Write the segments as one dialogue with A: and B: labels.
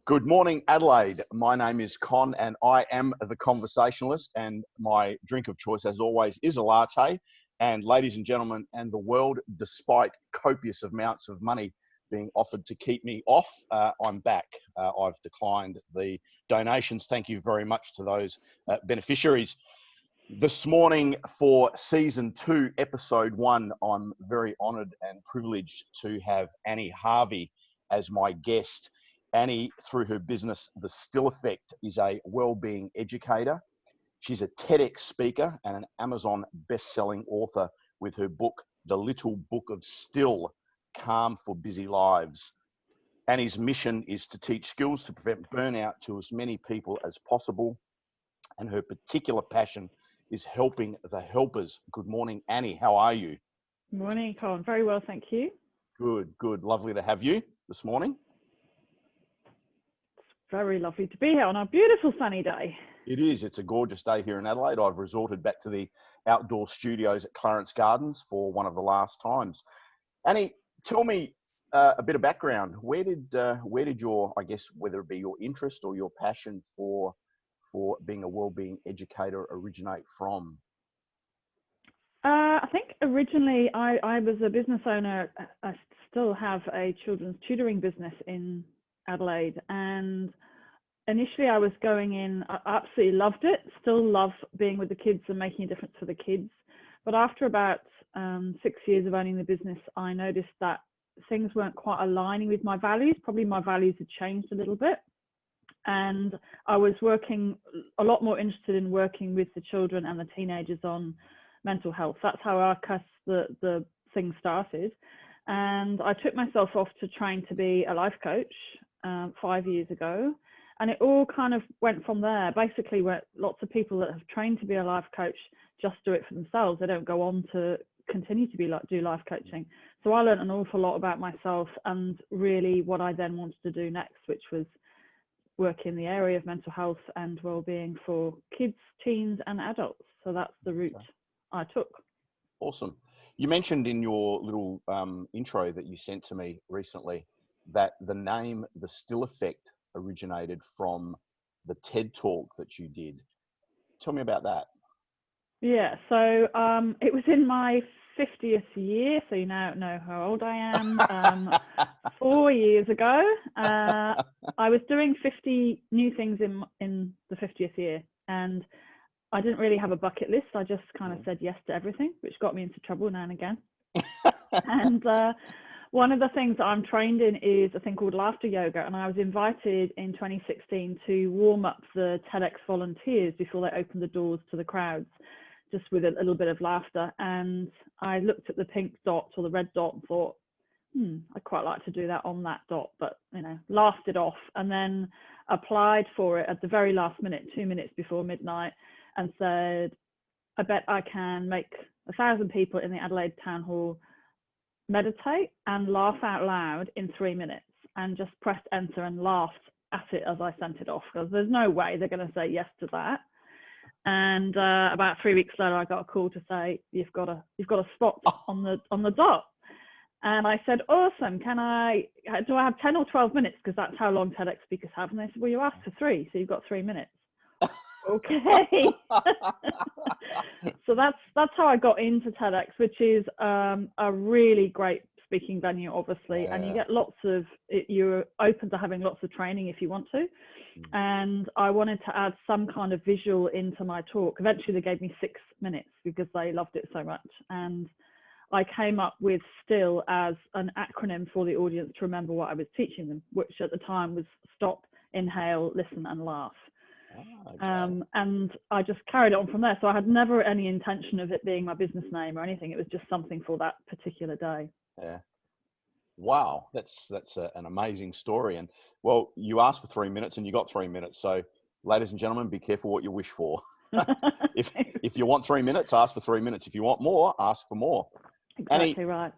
A: Good morning, Adelaide. My name is Con and I am the Conversationalist, and my drink of choice, as always, is a latte. And ladies and gentlemen, and the world, despite copious amounts of money being offered to keep me off, I'm back. I've declined the donations. Thank you very much to those beneficiaries. This morning for season 2, episode 1, I'm very honoured and privileged to have Annie Harvey as my guest. Annie, through her business, The Still Effect, is a well-being educator. She's a TEDx speaker and an Amazon best-selling author with her book, The Little Book of Still, Calm for Busy Lives. Annie's mission is to teach skills to prevent burnout to as many people as possible, and her particular passion is helping the helpers. Good morning, Annie. How are you?
B: Morning, Colin. Very well, thank you.
A: Good. Lovely to have you this morning.
B: Very lovely to be here on a beautiful sunny day.
A: It is. It's a gorgeous day here in Adelaide. I've resorted back to the outdoor studios at Clarence Gardens for one of the last times. Annie, tell me a bit of background. Where did your, I guess, whether it be your interest or your passion for being a wellbeing educator originate from?
B: I think originally I was a business owner. I still have a children's tutoring business in Adelaide, and initially I was going in, I absolutely loved it, still love being with the kids and making a difference for the kids. But after about 6 years of owning the business, I noticed that things weren't quite aligning with my values. Probably my values had changed a little bit. And I was working a lot more interested in working with the children and the teenagers on mental health. That's how the thing started. And I took myself off to train to be a life coach 5 years ago. And it all kind of went from there. Basically, where lots of people that have trained to be a life coach just do it for themselves. They don't go on to continue to do life coaching. So I learned an awful lot about myself and really what I then wanted to do next, which was work in the area of mental health and well-being for kids, teens and adults. So that's the route I took.
A: Awesome. You mentioned in your little intro that you sent to me recently that the name The Still Effect originated from the TED Talk that you did. Tell me about that.
B: Yeah, so it was in my 50th year, so you now know how old I am. 4 years ago, I was doing 50 new things in the 50th year, and I didn't really have a bucket list. I just kind of said yes to everything, which got me into trouble now and again. And one of the things that I'm trained in is a thing called laughter yoga, and I was invited in 2016 to warm up the TEDx volunteers before they opened the doors to the crowds, just with a little bit of laughter. And I looked at the pink dot or the red dot and thought, I'd quite like to do that on that dot, but laughed it off, and then applied for it at the very last minute, 2 minutes before midnight, and said, I bet I can make 1,000 people in the Adelaide Town Hall meditate and laugh out loud in 3 minutes, and just pressed enter and laughed at it as I sent it off, because there's no way they're going to say yes to that. And about 3 weeks later, I got a call to say, you've got a spot on the dot. And I said, awesome, do I have 10 or 12 minutes? Because that's how long TEDx speakers have. And they said, well, you asked for 3, so you've got 3 minutes. Okay. So that's how I got into TEDx, which is a really great speaking venue, obviously. Yeah. And you get you're open to having lots of training if you want to. And I wanted to add some kind of visual into my talk. Eventually they gave me 6 minutes because they loved it so much. And I came up with STILL as an acronym for the audience to remember what I was teaching them, which at the time was stop, inhale, listen, and laugh. Okay. And I just carried it on from there. So I had never any intention of it being my business name or anything. It was just something for that particular day.
A: Yeah. Wow, that's an amazing story. And well, you asked for 3 minutes and you got 3 minutes. So, ladies and gentlemen, be careful what you wish for. If you want 3 minutes, ask for 3 minutes. If you want more, ask for more.
B: Exactly. Annie, right.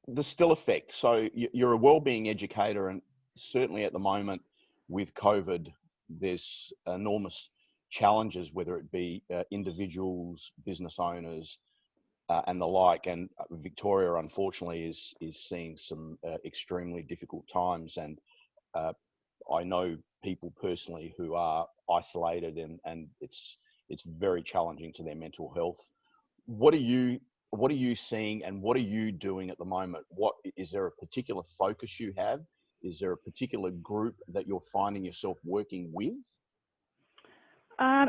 A: The Still Effect. So you're a wellbeing educator, and certainly at the moment with COVID, there's enormous challenges, whether it be individuals, business owners, and the like. And Victoria, unfortunately, is seeing some extremely difficult times. And I know people personally who are isolated, and it's very challenging to their mental health. What are you seeing, and what are you doing at the moment? What is there a particular focus you have? Is there a particular group that you're finding yourself working with?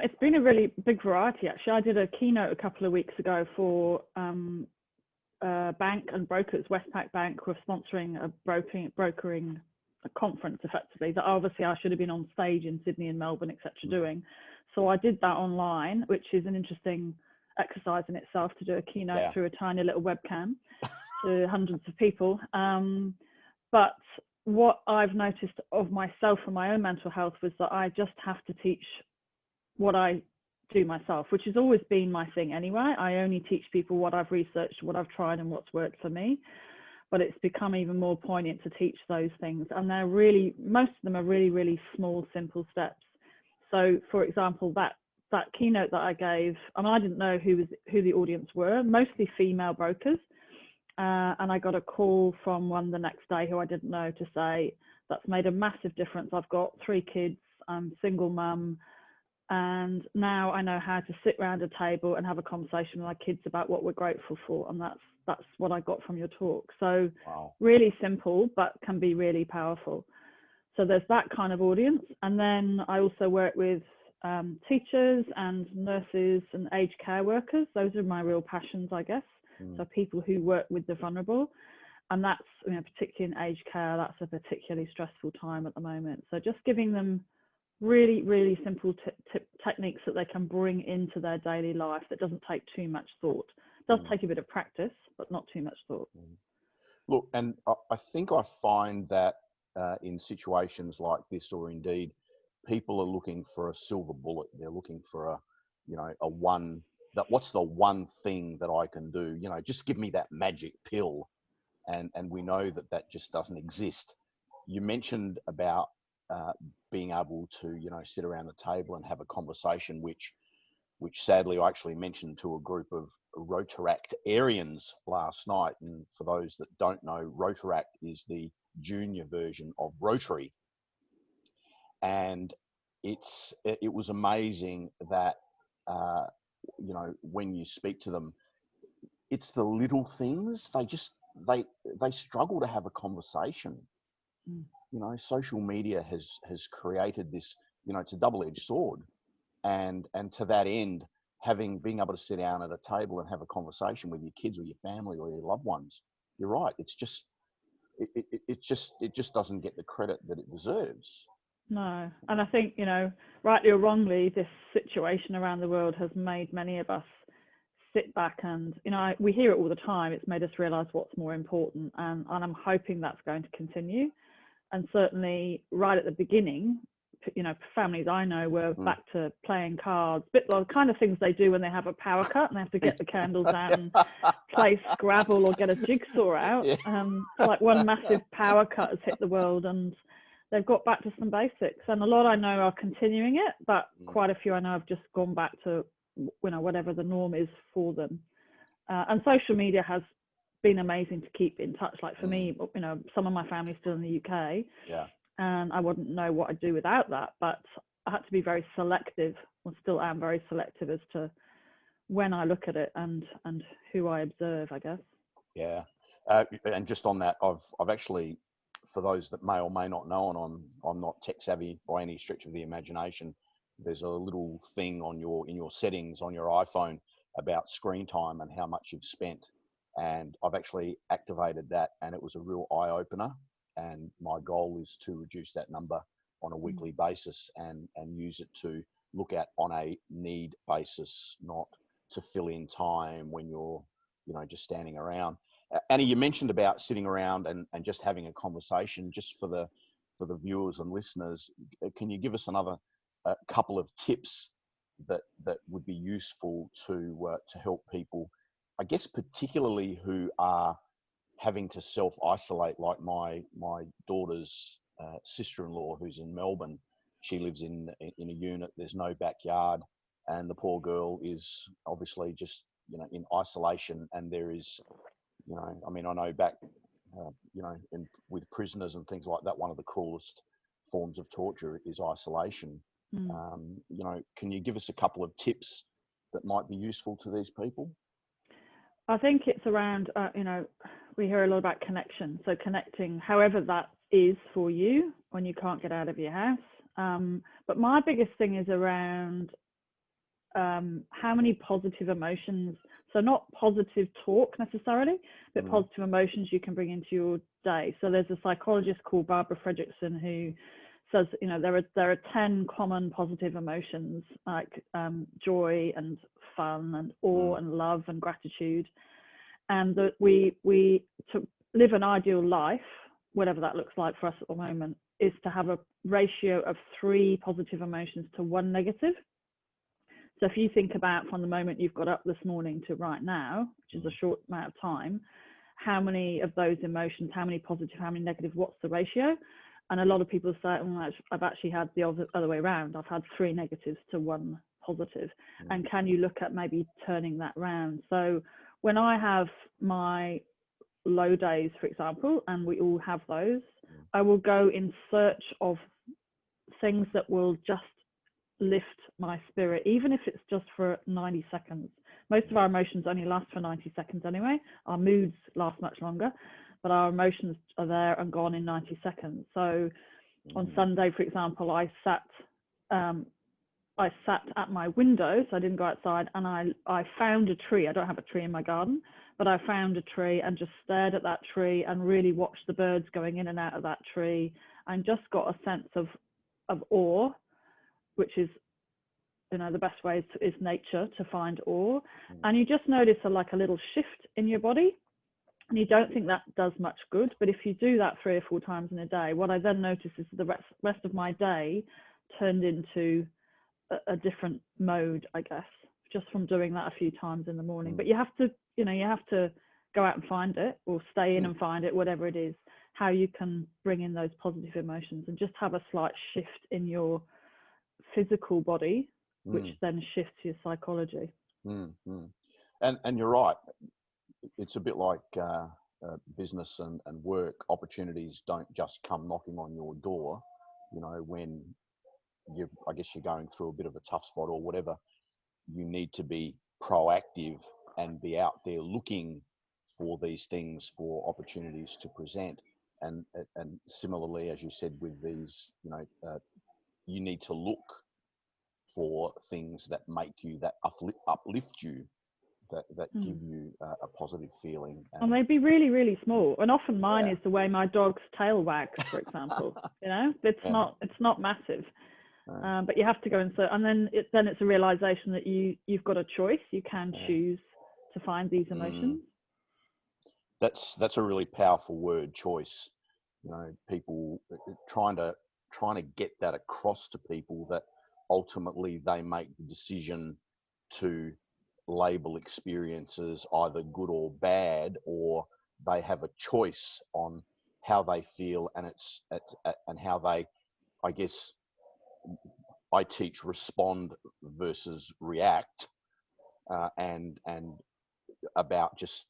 B: It's been a really big variety, actually. I did a keynote a couple of weeks ago for bank and brokers. Westpac Bank were sponsoring a brokering a conference, effectively, that obviously I should have been on stage in Sydney and Melbourne, etc., doing. So I did that online, which is an interesting exercise in itself, to do a keynote through a tiny little webcam to hundreds of people. But what I've noticed of myself and my own mental health was that I just have to teach what I do myself, which has always been my thing anyway. I only teach people what I've researched, what I've tried, and what's worked for me. But it's become even more poignant to teach those things. And they're really, most of them are really, really small, simple steps. So for example, that keynote that I gave, I mean, I didn't know who the audience were, mostly female brokers. And I got a call from one the next day who I didn't know, to say, that's made a massive difference. I've got 3 kids, I'm single mum, and now I know how to sit around a table and have a conversation with my kids about what we're grateful for. And that's what I got from your talk. So really simple, but can be really powerful. So there's that kind of audience. And then I also work with teachers and nurses and aged care workers. Those are my real passions, I guess. So people who work with the vulnerable. And that's, you know, particularly in aged care, that's a particularly stressful time at the moment. So just giving them really, really simple techniques that they can bring into their daily life that doesn't take too much thought. It does take a bit of practice, but not too much thought.
A: Look, and I think I find that in situations like this, or indeed, people are looking for a silver bullet. They're looking for what's the one thing that I can do? You know, just give me that magic pill. And we know that just doesn't exist. You mentioned about being able to, sit around the table and have a conversation, which sadly I actually mentioned to a group of Rotaractarians last night. And for those that don't know, Rotaract is the junior version of Rotary. And it was amazing that, when you speak to them, it's the little things. They struggle to have a conversation. Social media has created this, it's a double-edged sword. And to that end, being able to sit down at a table and have a conversation with your kids or your family or your loved ones, you're right. It's just, it just doesn't get the credit that it deserves.
B: No. And I think, rightly or wrongly, this situation around the world has made many of us sit back and, we hear it all the time. It's made us realize what's more important. And I'm hoping that's going to continue. And certainly right at the beginning, families I know were back to playing cards, bit like the kind of things they do when they have a power cut and they have to get the candles out and play Scrabble or get a jigsaw out. It's like one massive power cut has hit the world, and they've got back to some basics. And a lot I know are continuing it, but quite a few I know have just gone back to, whatever the norm is for them. And social media has been amazing to keep in touch. Like for me, some of my family's still in the UK. And I wouldn't know what I'd do without that, but I had to be very selective, or still am very selective, as to when I look at it and who I observe, I guess.
A: Yeah. And just on that, I've actually, for those that may or may not know, and I'm not tech savvy by any stretch of the imagination, there's a little thing in your settings on your iPhone about screen time and how much you've spent. And I've actually activated that, and it was a real eye opener. And my goal is to reduce that number on a weekly basis and use it to look at on a need basis, not to fill in time when you're, just standing around. Annie, you mentioned about sitting around and just having a conversation. Just for the viewers and listeners, can you give us another couple of tips that would be useful to help people, I guess, particularly who are having to self-isolate, like my daughter's sister-in-law, who's in Melbourne. She lives in a unit. There's no backyard, and the poor girl is obviously just in isolation. And there is, I know back, with prisoners and things like that, one of the cruelest forms of torture is isolation.
B: Mm.
A: You know, can you give us a couple of tips that might be useful to these people?
B: I think it's around, you know, we hear a lot about connection. So connecting, however that is for you when you can't get out of your house. But my biggest thing is around how many positive emotions, so not positive talk necessarily, but positive emotions you can bring into your day. So there's a psychologist called Barbara Fredrickson who says, you know, there are 10 common positive emotions like joy and fun and awe and love and gratitude, and that we to live an ideal life, whatever that looks like for us at the moment, is to have a ratio of 3 positive emotions to 1 negative. So if you think about from the moment you've got up this morning to right now, which is a short amount of time, how many of those emotions, how many positive, how many negative, what's the ratio? And a lot of people say, oh, I've actually had the other way around. I've had 3 negatives to 1 positive. And can you look at maybe turning that round? So when I have my low days, for example, and we all have those, I will go in search of things that will just lift my spirit, even if it's just for 90 seconds. Most of our emotions only last for 90 seconds anyway. Our moods last much longer, but our emotions are there and gone in 90 seconds. So on Sunday, for example, I sat at my window, so I didn't go outside, and I found a tree. I don't have a tree in my garden, but I found a tree and just stared at that tree and really watched the birds going in and out of that tree, and just got a sense of awe, which is, you know, the best way is nature to find awe. And you just notice a little shift in your body, and you don't think that does much good, but if you do that 3 or 4 times in a day, what I then notice is the rest of my day turned into a different mode, I guess, just from doing that a few times in the morning. But you have to, you know, you have to go out and find it, or stay in and find it, whatever it is, how you can bring in those positive emotions and just have a slight shift in your physical body, which then shifts your psychology.
A: And you're right. It's a bit like business and work. Opportunities don't just come knocking on your door. You know, when I guess you're going through a bit of a tough spot or whatever, you need to be proactive and be out there looking for these things, for opportunities to present. And similarly, as you said, with these, you know, you need to look for things that make you, that uplift you, that give you a positive feeling.
B: And they'd be really, really small. And often mine is the way my dog's tail wags, for example. You know, it's not massive. But you have to go and then it's a realization that you've got a choice. You can choose to find these emotions.
A: That's a really powerful word, choice. You know, people trying to get that across to people, that ultimately they make the decision to label experiences either good or bad, or they have a choice on how they feel, and and how they, I guess, I teach respond versus react, and about just,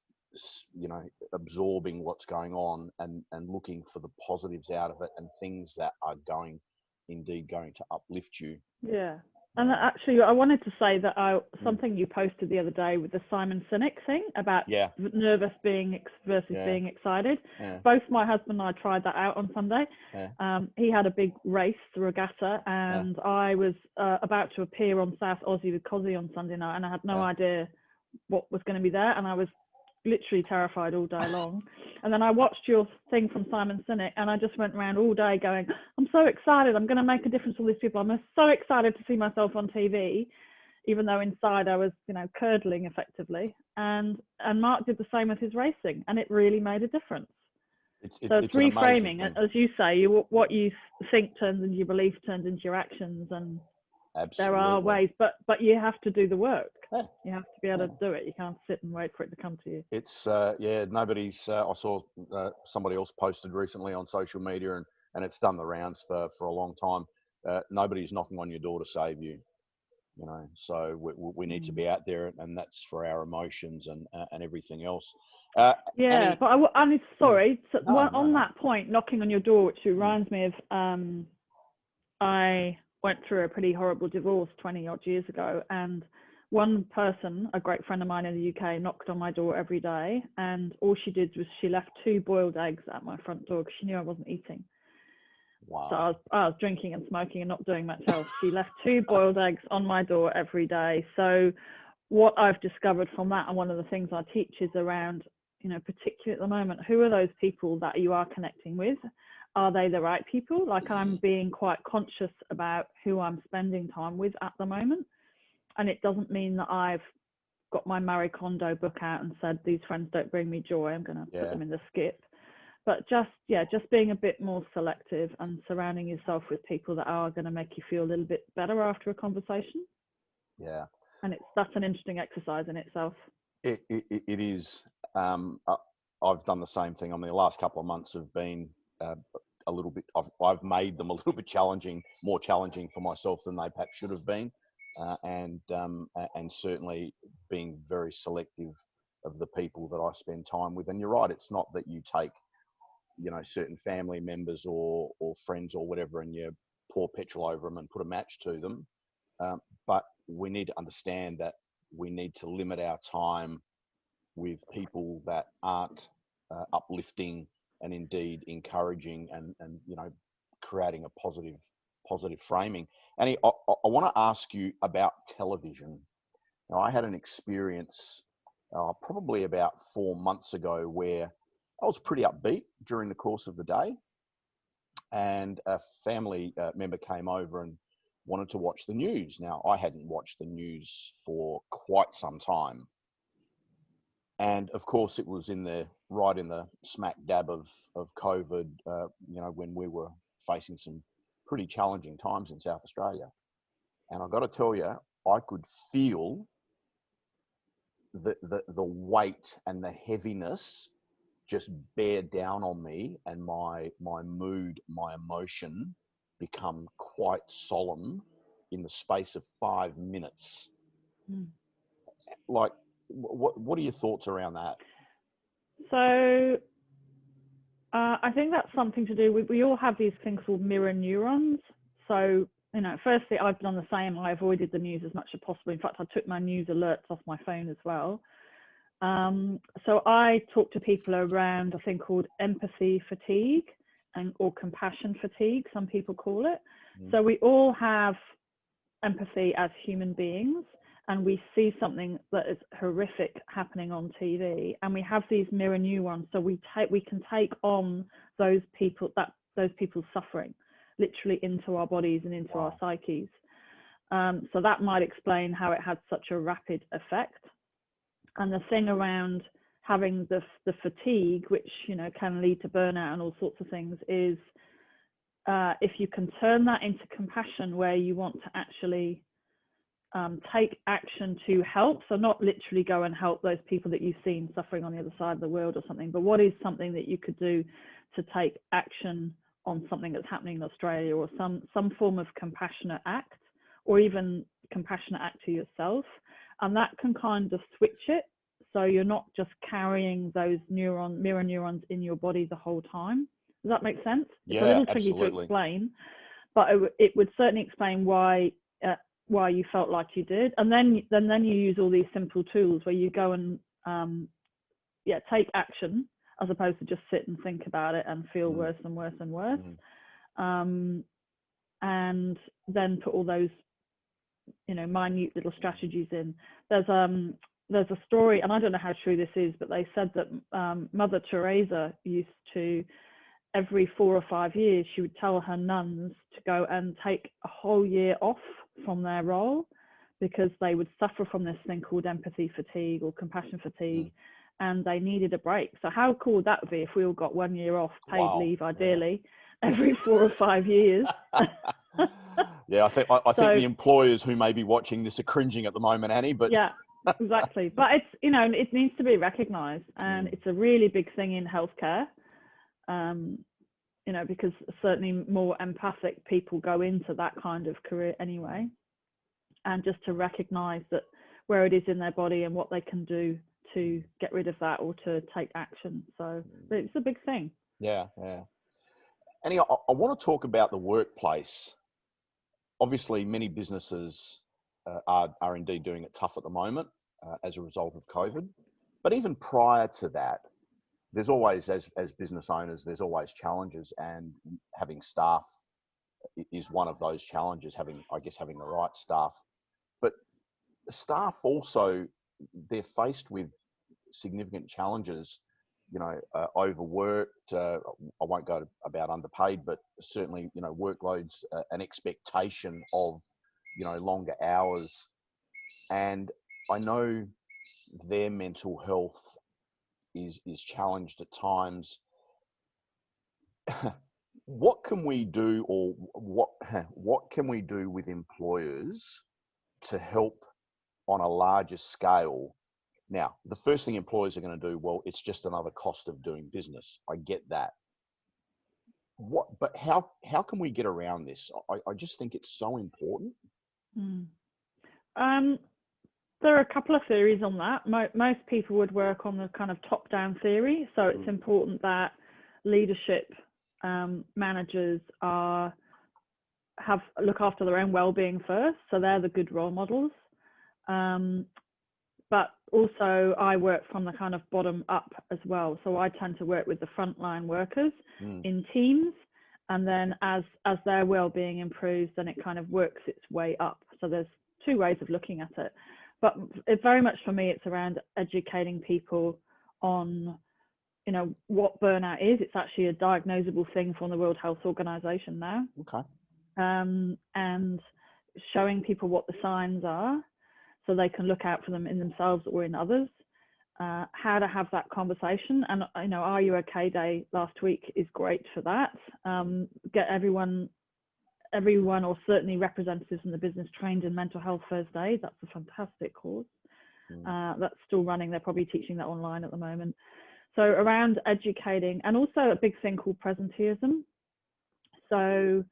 A: you know, absorbing what's going on and looking for the positives out of it, and things that are indeed going to uplift you.
B: Yeah. And actually, I wanted to say that something you posted the other day with the Simon Sinek thing about nervous being versus being excited. Both my husband and I tried that out on Sunday. He had a big race, the regatta, and I was about to appear on South Aussie with Cozzy on Sunday night, and I had no idea what was going to be there, and I was literally terrified all day long. And then I watched your thing from Simon Sinek, and I just went around all day going, I'm so excited, I'm going to make a difference to all these people, I'm so excited to see myself on TV, even though inside I was, you know, curdling effectively. And Mark did the same with his racing, and it really made a difference. It's reframing, as you say, what you think turns into your belief, turns into your actions, and there are ways, but you have to do the work. You have to be able to do it. You can't sit and wait for it to come to you.
A: It's nobody's. I saw somebody else posted recently on social media, and it's done the rounds for a long time. Nobody's knocking on your door to save you. You know, so we need to be out there, and that's for our emotions and everything else.
B: Annie, but I'm sorry. So on that point, knocking on your door, which reminds me of I went through a pretty horrible divorce 20 odd years ago, and one person, a great friend of mine in the UK, knocked on my door every day, and all she did was she left 2 boiled eggs at my front door because she knew I wasn't eating.
A: Wow.
B: So I was drinking and smoking and not doing much else. She left 2 boiled eggs on my door every day. So what I've discovered from that, and one of the things I teach, is around, particularly at the moment, who are those people that you are connecting with? Are they the right people? Like, I'm being quite conscious about who I'm spending time with at the moment. And it doesn't mean that I've got my Marie Kondo book out and said, these friends don't bring me joy, I'm going to put them in the skip. But just being a bit more selective and surrounding yourself with people that are going to make you feel a little bit better after a conversation.
A: Yeah.
B: And that's an interesting exercise in itself.
A: It is. I've done the same thing. I mean, the last couple of months have been a little bit, I've made them a little bit more challenging for myself than they perhaps should have been. And certainly being very selective of the people that I spend time with. And you're right, it's not that you take, certain family members or friends or whatever, and you pour petrol over them and put a match to them. But we need to understand that we need to limit our time with people that aren't uplifting and indeed encouraging and creating a positive framing. Annie, I want to ask you about television. Now, I had an experience probably about 4 months ago where I was pretty upbeat during the course of the day, and a family member came over and wanted to watch the news. Now, I hadn't watched the news for quite some time. And of course, it was right in the smack dab of COVID, when we were facing some pretty challenging times in South Australia. And I've got to tell you, I could feel the weight and the heaviness just bear down on me, and my mood, my emotion become quite solemn in the space of 5 minutes. Like, what are your thoughts around that?
B: So I think that's something to do with, we all have these things called mirror neurons. So, firstly, I've done the same. I avoided the news as much as possible. In fact, I took my news alerts off my phone as well. So I talk to people around a thing called empathy fatigue or compassion fatigue, some people call it. So we all have empathy as human beings, and we see something that is horrific happening on TV, and we have these mirror neurons. So we can take on those people's suffering literally into our bodies and into our psyches. So that might explain how it had such a rapid effect. And the thing around having the fatigue, which can lead to burnout and all sorts of things, is if you can turn that into compassion, where you want to actually take action to help. So not literally go and help those people that you've seen suffering on the other side of the world or something, but what is something that you could do to take action on something that's happening in Australia, or some form of compassionate act, or even compassionate act to yourself. And that can kind of switch it, so you're not just carrying those mirror neurons in your body the whole time. Does that make sense?
A: Yeah,
B: it's a little tricky
A: absolutely.
B: to explain, but it would certainly explain why you felt like you did. And then you use all these simple tools where you go and take action, as opposed to just sit and think about it and feel worse and worse and worse. And then put all those minute little strategies in. There's a story, and I don't know how true this is, but they said that Mother Teresa used to, every 4 or 5 years, she would tell her nuns to go and take a whole year off from their role, because they would suffer from this thing called empathy fatigue or compassion fatigue, and they needed a break. So how cool would that be if we all got 1 year off, paid leave ideally, every 4 or 5 years?
A: Yeah, I think the employers who may be watching this are cringing at the moment, Annie. But
B: yeah, exactly. But it's it needs to be recognised, and it's a really big thing in healthcare. Because certainly more empathic people go into that kind of career anyway, and just to recognise that where it is in their body and what they can do to get rid of that or to take action. So it's a big thing.
A: Yeah. Annie, I want to talk about the workplace obviously many businesses are indeed doing it tough at the moment as a result of COVID. But even prior to that, there's always, as business owners, there's always challenges, and having staff is one of those challenges, having the right staff. But staff also, they're faced with significant challenges, overworked. I won't go about underpaid, but certainly, workloads, an expectation of, longer hours. And I know their mental health is challenged at times. What can we do, or what can we do with employers to help on a larger scale? Now, the first thing employers are going to do, well, it's just another cost of doing business. I get that. But how can we get around this? I just think it's so important.
B: There are a couple of theories on that. Most people would work on the kind of top-down theory. So it's important that leadership managers look after their own well-being first. So they're the good role models. But also I work from the kind of bottom up as well. So I tend to work with the frontline workers in teams. And then as their well-being improves, then it kind of works its way up. So there's two ways of looking at it. But it very much for me, it's around educating people on, what burnout is. It's actually a diagnosable thing from the World Health Organization now.
A: Okay.
B: And showing people what the signs are so they can look out for them in themselves or in others. How to have that conversation. And, Are You Okay Day last week is great for that. Get everyone or certainly representatives in the business trained in mental health first aid. That's a fantastic course. That's still running. They're probably teaching that online at the moment. So around educating, and also a big thing called presenteeism. So,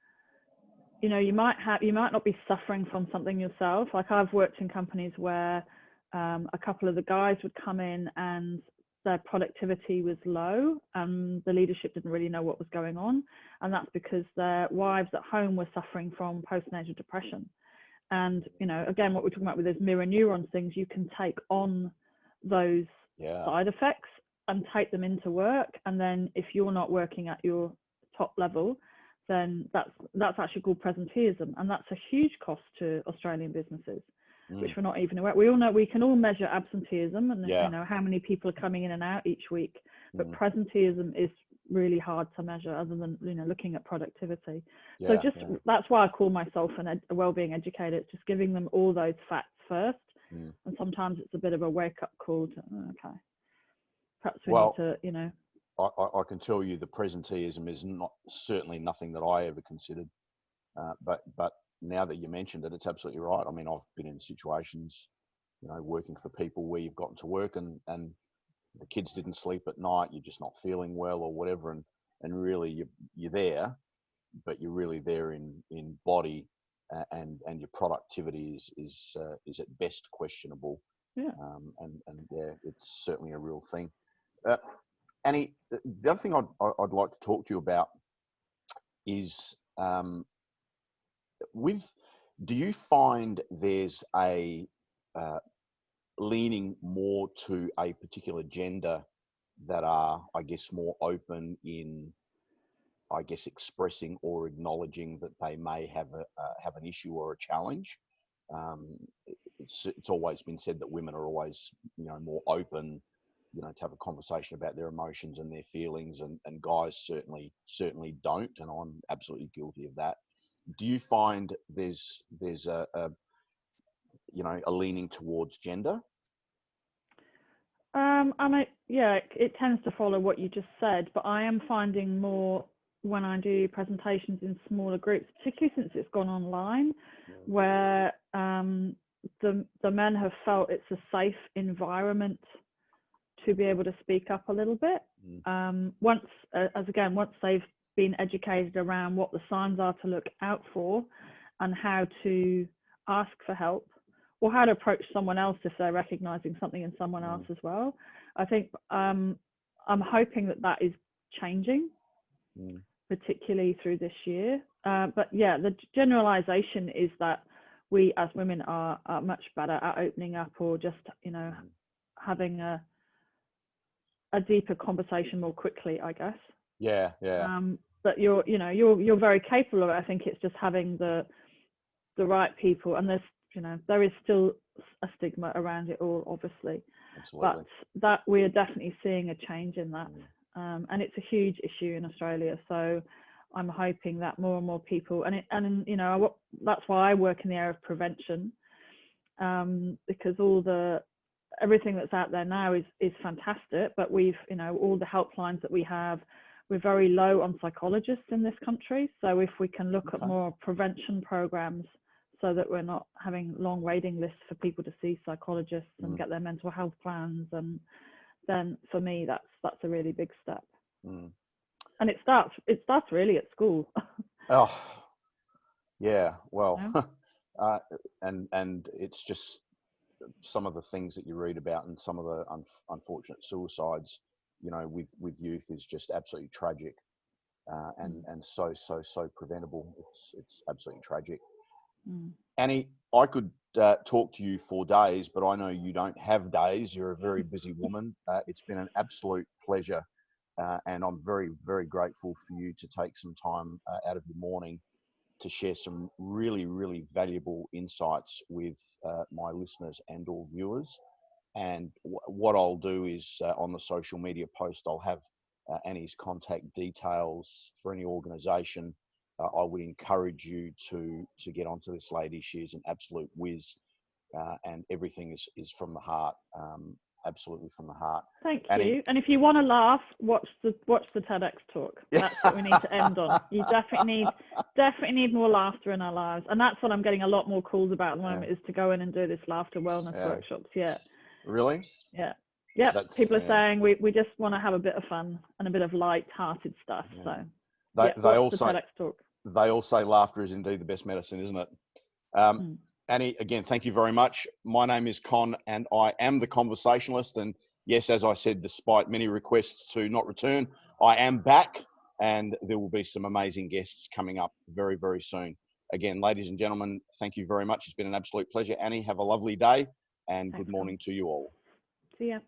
B: you might not be suffering from something yourself. Like I've worked in companies where a couple of the guys would come in and their productivity was low and the leadership didn't really know what was going on. And that's because their wives at home were suffering from postnatal depression. And, again, what we're talking about with those mirror neurons things, you can take on those side effects and take them into work. And then if you're not working at your top level, then that's actually called presenteeism. And that's a huge cost to Australian businesses, which we're not even aware. We all know we can all measure absenteeism and how many people are coming in and out each week, but presenteeism is really hard to measure other than looking at productivity. So that's why I call myself a wellbeing educator. It's just giving them all those facts first, and sometimes it's a bit of a wake up call to perhaps we need to
A: I can tell you the presenteeism is certainly nothing that I ever considered, but now that you mentioned it, it's absolutely right. I mean, I've been in situations, working for people where you've gotten to work and the kids didn't sleep at night, you're just not feeling well or whatever, and really you're there, but you're really there in body, and your productivity is at best questionable. And it's certainly a real thing. Annie, the other thing I'd like to talk to you about is do you find there's a leaning more to a particular gender that are, I guess, more open in, I guess, expressing or acknowledging that they may have an issue or a challenge? It's always been said that women are always, more open, to have a conversation about their emotions and their feelings, and guys certainly don't, and I'm absolutely guilty of that. Do you find there's a leaning towards gender?
B: It tends to follow what you just said, but I am finding more when I do presentations in smaller groups, particularly since it's gone online, where the men have felt it's a safe environment to be able to speak up a little bit. Once they've been educated around what the signs are to look out for and how to ask for help, or how to approach someone else if they're recognizing something in someone else as well. I think I'm hoping that is changing. particularly through this year. But yeah, the generalization is that we as women are much better at opening up, or just, you know, having a deeper conversation more quickly, I guess.
A: Yeah, yeah.
B: But you're very capable of it. I think it's just having the right people, and there is still a stigma around it all, obviously.
A: Absolutely.
B: But that we are definitely seeing a change in that, and it's a huge issue in Australia. So I'm hoping that more and more people, and you know, that's why I work in the area of prevention, because everything that's out there now is fantastic, but all the helplines that we have, we're very low on psychologists in this country. So if we can look at more prevention programs, so that we're not having long waiting lists for people to see psychologists and get their mental health plans, and then for me that's a really big step. And it starts really at school.
A: Oh, yeah. Well,
B: Yeah.
A: and it's just some of the things that you read about, and some of the unfortunate suicides, you know, with youth is just absolutely tragic, and so preventable. It's absolutely tragic. Annie, I could talk to you for days, but I know you don't have days. You're a very busy woman. It's been an absolute pleasure, and I'm very, very grateful for you to take some time out of your morning to share some really, really valuable insights with my listeners and all viewers. And what I'll do is on the social media post, I'll have Annie's contact details for any organisation. I would encourage you to get onto this lady. She is an absolute whiz, and everything is from the heart. Absolutely from the heart.
B: Thank
A: Annie,
B: you. And if you want to laugh, watch the TEDx talk. That's what we need to end on. You definitely need more laughter in our lives, and that's what I'm getting a lot more calls about at the moment, is to go in and do this laughter wellness workshops. Yeah.
A: Really?
B: Yeah. Yeah. People are saying we just want to have a bit of fun and a bit of light-hearted stuff. So
A: they all
B: the
A: say
B: TEDx talk.
A: They all say laughter is indeed the best medicine, isn't it? Annie, again, thank you very much. My name is Con, and I am the Conversationalist. And yes, as I said, despite many requests to not return, I am back, and there will be some amazing guests coming up very, very soon. Again, ladies and gentlemen, thank you very much. It's been an absolute pleasure. Annie, have a lovely day, and good morning to you all.
B: See ya.